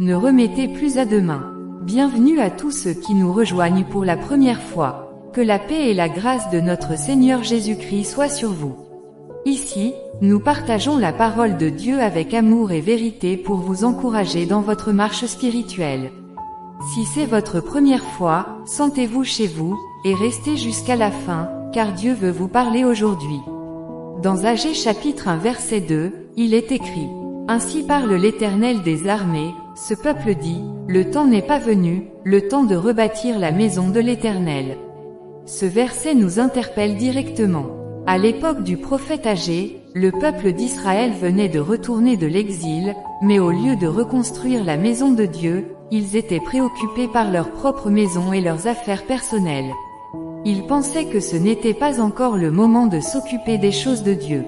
Ne remettez plus à demain. Bienvenue à tous ceux qui nous rejoignent pour la première fois. Que la paix et la grâce de notre Seigneur Jésus-Christ soient sur vous. Ici, nous partageons la parole de Dieu avec amour et vérité pour vous encourager dans votre marche spirituelle. Si c'est votre première fois, sentez-vous chez vous, et restez jusqu'à la fin, car Dieu veut vous parler aujourd'hui. Dans Agée chapitre 1 verset 2, il est écrit: Ainsi parle l'Éternel des armées, ce peuple dit, le temps n'est pas venu, le temps de rebâtir la maison de l'Éternel. Ce verset nous interpelle directement. À l'époque du prophète Agée, le peuple d'Israël venait de retourner de l'exil, mais au lieu de reconstruire la maison de Dieu, ils étaient préoccupés par leur propre maison et leurs affaires personnelles. Ils pensaient que ce n'était pas encore le moment de s'occuper des choses de Dieu.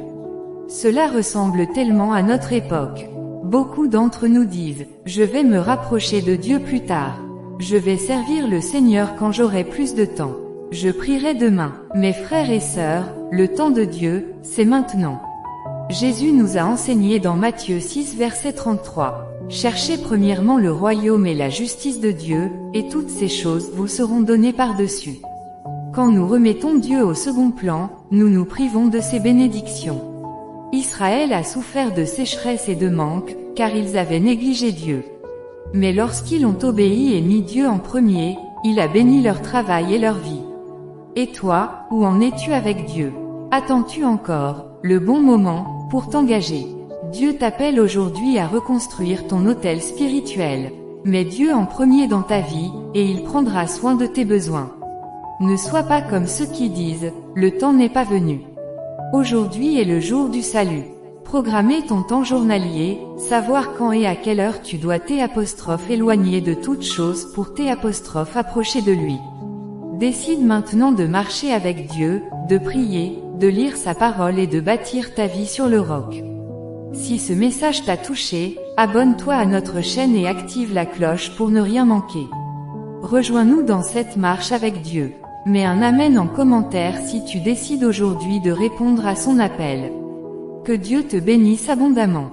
Cela ressemble tellement à notre époque. Beaucoup d'entre nous disent, je vais me rapprocher de Dieu plus tard. Je vais servir le Seigneur quand j'aurai plus de temps. Je prierai demain. Mes frères et sœurs, le temps de Dieu, c'est maintenant. Jésus nous a enseigné dans Matthieu 6 verset 33. Cherchez premièrement le royaume et la justice de Dieu, et toutes ces choses vous seront données par-dessus. Quand nous remettons Dieu au second plan, nous nous privons de ses bénédictions. Israël a souffert de sécheresse et de manque, car ils avaient négligé Dieu. Mais lorsqu'ils ont obéi et mis Dieu en premier, il a béni leur travail et leur vie. Et toi, où en es-tu avec Dieu? Attends-tu encore le bon moment pour t'engager? Dieu t'appelle aujourd'hui à reconstruire ton autel spirituel. Mets Dieu en premier dans ta vie, et il prendra soin de tes besoins. Ne sois pas comme ceux qui disent, le temps n'est pas venu. Aujourd'hui est le jour du salut. Programmer ton temps journalier, savoir quand et à quelle heure tu dois éloigner de toute chose pour approcher de lui. Décide maintenant de marcher avec Dieu, de prier, de lire sa parole et de bâtir ta vie sur le roc. Si ce message t'a touché, abonne-toi à notre chaîne et active la cloche pour ne rien manquer. Rejoins-nous dans cette marche avec Dieu. Mets un amen en commentaire si tu décides aujourd'hui de répondre à son appel. Que Dieu te bénisse abondamment.